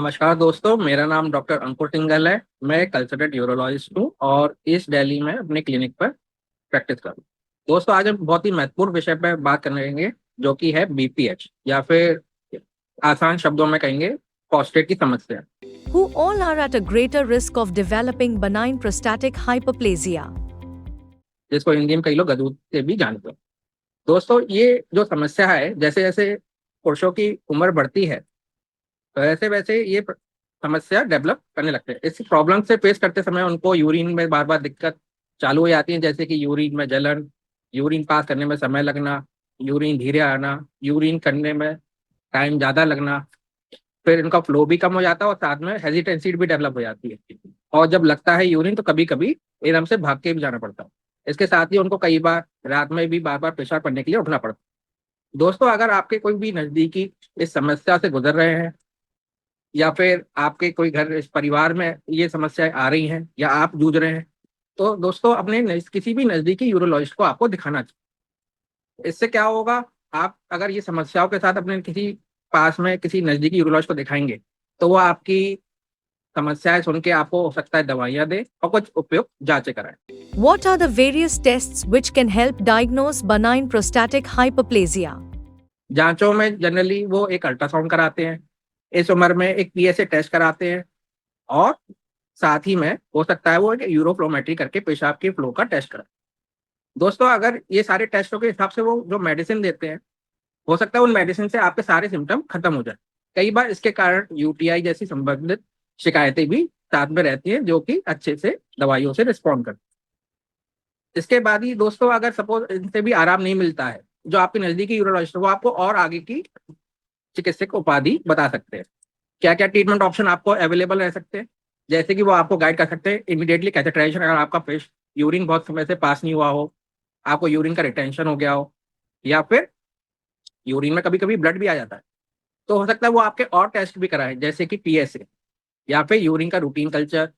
नमस्कार दोस्तों, मेरा नाम डॉक्टर अंकुर सिंघल है। मैं कंसल्टेंट यूरोलॉजिस्ट हूँ और ईस्ट दिल्ली में अपने क्लिनिक पर प्रैक्टिस कर रहा हूँ। दोस्तों, आज हम बहुत ही महत्वपूर्ण विषय पर बात करेंगे, जो कि है बीपीएच, या फिर आसान शब्दों में कहेंगे प्रोस्टेट की समस्या, who all are at a greater risk of developing benign prostatic hyperplasia. जिसको हिंदी में कई लोग गदूद से भी जानते हैं। दोस्तों, ये जो समस्या है, जैसे जैसे पुरुषों की उम्र बढ़ती है, तो वैसे वैसे ये समस्या डेवलप करने लगते हैं। इस प्रॉब्लम से फेस करते समय उनको यूरिन में बार बार दिक्कत चालू हो जाती है, जैसे कि यूरिन में जलन, यूरिन पास करने में समय लगना, यूरिन धीरे आना, यूरिन करने में टाइम ज़्यादा लगना, फिर इनका फ्लो भी कम हो जाता है और साथ में हेजिटेंसी भी डेवलप हो जाती है। और जब लगता है यूरिन, तो कभी कभी एकदम से भाग के भी जाना पड़ता है। इसके साथ ही उनको कई बार रात में भी बार बार पेशाब करने के लिए उठना पड़ता है। दोस्तों, अगर आपके कोई भी नज़दीकी इस समस्या से गुजर रहे हैं, या फिर आपके कोई घर इस परिवार में ये समस्याएं आ रही हैं, या आप जूझ रहे हैं, तो दोस्तों अपने किसी भी नज़दीकी यूरोलॉजिस्ट को आपको दिखाना चाहिए। इससे क्या होगा, आप अगर ये समस्याओं के साथ अपने किसी पास में किसी नज़दीकी यूरोलॉजिस्ट को दिखाएंगे, तो वो आपकी समस्याएं सुन के आपको हो सकता है दवाइयाँ दे और कुछ उपयुक्त जांचें कराए। What are the various tests which can help diagnose benign prostatic hyperplasia? जांचों में जनरली वो एक अल्ट्रासाउंड कराते हैं, इस उम्र में एक पीएसए टेस्ट कराते हैं, और साथ ही में हो सकता है वो एक यूरोफ्लोमेट्री करके पेशाब के फ्लो का टेस्ट कराए। दोस्तों, अगर ये सारे टेस्टों के हिसाब से वो जो मेडिसिन देते हैं, हो सकता है उन मेडिसिन से आपके सारे सिम्टम खत्म हो जाए। कई बार इसके कारण यूटीआई जैसी संबंधित शिकायतें भी साथ में रहती हैं, जो कि अच्छे से दवाइयों से रिस्पॉन्ड करती हैं। इसके बाद ही दोस्तों, अगर सपोज इनसे भी आराम नहीं मिलता है, जो आपके नजदीकी यूरोलॉजिस्ट वो आपको और आगे की चिकित्सक उपाधि बता सकते हैं। क्या क्या ट्रीटमेंट ऑप्शन आपको अवेलेबल रह सकते हैं, जैसे कि वो आपको गाइड कर सकते हैं इमीडिएटली कैथेटराइजेशन, अगर आपका पेश यूरिन बहुत समय से पास नहीं हुआ हो, आपको यूरिन का रिटेंशन हो गया हो, या फिर यूरिन में कभी कभी ब्लड भी आ जाता है, तो हो सकता है वो आपके और टेस्ट भी कराएं, जैसे कि पीएसए, या फिर यूरिन का रूटीन कल्चर,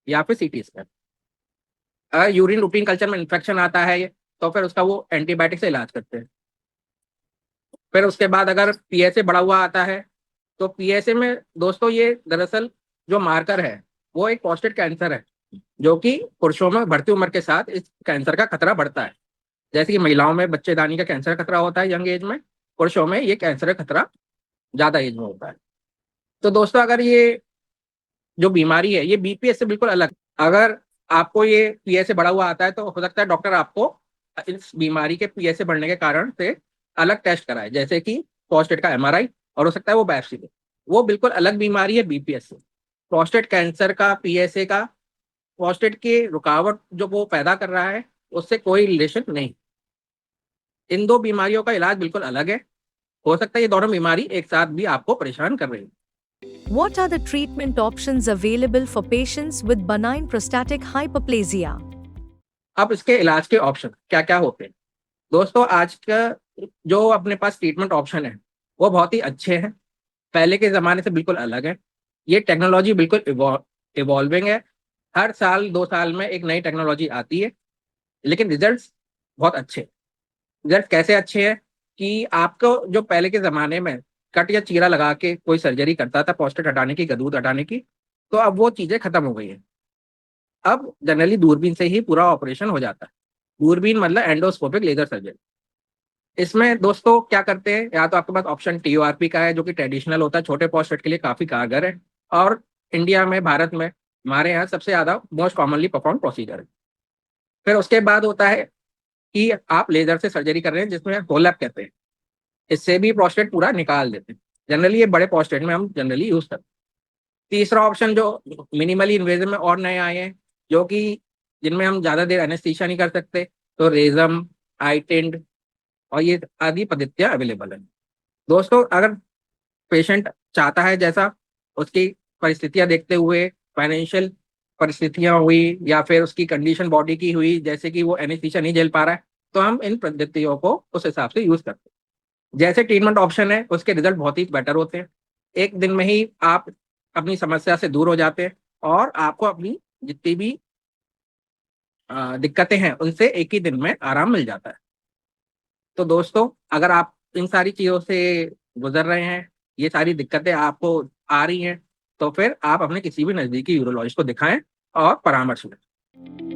या फिर सीटी स्कैन। अगर यूरिन रूटीन कल्चर में इन्फेक्शन आता है, तो फिर उसका वो एंटीबायोटिक से इलाज करते हैं। फिर उसके बाद अगर पीएसए बढ़ा हुआ आता है, तो पीएसए में दोस्तों ये दरअसल जो मार्कर है, वो एक प्रोस्टेट कैंसर है, जो कि पुरुषों में बढ़ती उम्र के साथ इस कैंसर का खतरा बढ़ता है। जैसे कि महिलाओं में बच्चेदानी का कैंसर का खतरा होता है यंग एज में, पुरुषों में ये कैंसर का खतरा ज्यादा एज में होता है। तो दोस्तों, अगर ये जो बीमारी है ये बीपीएस से बिल्कुल अलग, अगर आपको ये पीएसए बढ़ा हुआ आता है, तो हो सकता है डॉक्टर आपको इस बीमारी के पीएसए बढ़ने के कारण से अलग टेस्ट कराए, जैसे कि प्रोस्टेट का एमआरआई, और हो सकता है वो बायोप्सी दे। वो बिल्कुल अलग बीमारी है बीपीएस से। प्रोस्टेट कैंसर का पीएसए का प्रोस्टेट की रुकावट जो वो पैदा कर रहा है, उससे कोई रिलेशन नहीं। इन दो बीमारियों का इलाज बिल्कुल अलग है। हो सकता है ये दोनों बीमारी एक साथ भी आपको परेशान कर रही है। What are the treatment options available for patients with benign prostatic hyperplasia? अब इसके इलाज के ऑप्शन क्या क्या होते हैं? दोस्तों, आज का जो अपने पास ट्रीटमेंट ऑप्शन है, वो बहुत ही अच्छे हैं, पहले के ज़माने से बिल्कुल अलग है। ये टेक्नोलॉजी बिल्कुल इवॉल्विंग है। हर साल 2 साल में एक नई टेक्नोलॉजी आती है, लेकिन रिजल्ट्स बहुत अच्छे हैं। रिजल्ट कैसे अच्छे हैं कि आपको जो पहले के ज़माने में कट या चीरा लगा के कोई सर्जरी करता था प्रोस्टेट हटाने की, गदूद हटाने की, तो अब वो चीज़ें खत्म हो गई हैं। अब जनरली दूरबीन से ही पूरा ऑपरेशन हो जाता है। दूरबीन मतलब एंडोस्कोपिक लेजर सर्जरी। इसमें दोस्तों क्या करते हैं, या तो आपके पास ऑप्शन टीओआरपी का है, जो कि ट्रेडिशनल होता है, छोटे प्रोस्टेट के लिए काफ़ी कारगर है, और इंडिया में, भारत में हमारे यहाँ सबसे ज़्यादा मोस्ट कॉमनली परफॉर्म प्रोसीजर है। फिर उसके बाद होता है कि आप लेजर से सर्जरी कर रहे हैं, जिसमें होलैप कहते हैं। इससे भी प्रोस्टेट पूरा निकाल देते हैं। जनरली ये बड़े प्रोस्टेट में हम जनरली यूज करते हैं। तीसरा ऑप्शन जो मिनिमली इन्वेजिव में और नए आए हैं, जो कि जिनमें हम ज़्यादा देर एनेस्थीसिया नहीं कर सकते, तो रेजम, आईटेंड, और ये आदि पद्धतियाँ अवेलेबल हैं। दोस्तों, अगर पेशेंट चाहता है, जैसा उसकी परिस्थितियाँ देखते हुए, फाइनेंशियल परिस्थितियाँ हुई, या फिर उसकी कंडीशन बॉडी की हुई, जैसे कि वो एनेस्थीसिया नहीं झेल पा रहा है, तो हम इन पद्धतियों को उस हिसाब से यूज करते हैं। जैसे ट्रीटमेंट ऑप्शन है, उसके रिजल्ट बहुत ही बेटर होते हैं। एक दिन में ही आप अपनी समस्या से दूर हो जाते हैं, और आपको अपनी जितनी भी दिक्कतें हैं उनसे एक ही दिन में आराम मिल जाता है। तो दोस्तों, अगर आप इन सारी चीज़ों से गुजर रहे हैं, ये सारी दिक्कतें आपको आ रही हैं, तो फिर आप अपने किसी भी नजदीकी यूरोलॉजिस्ट को दिखाएं और परामर्श लें।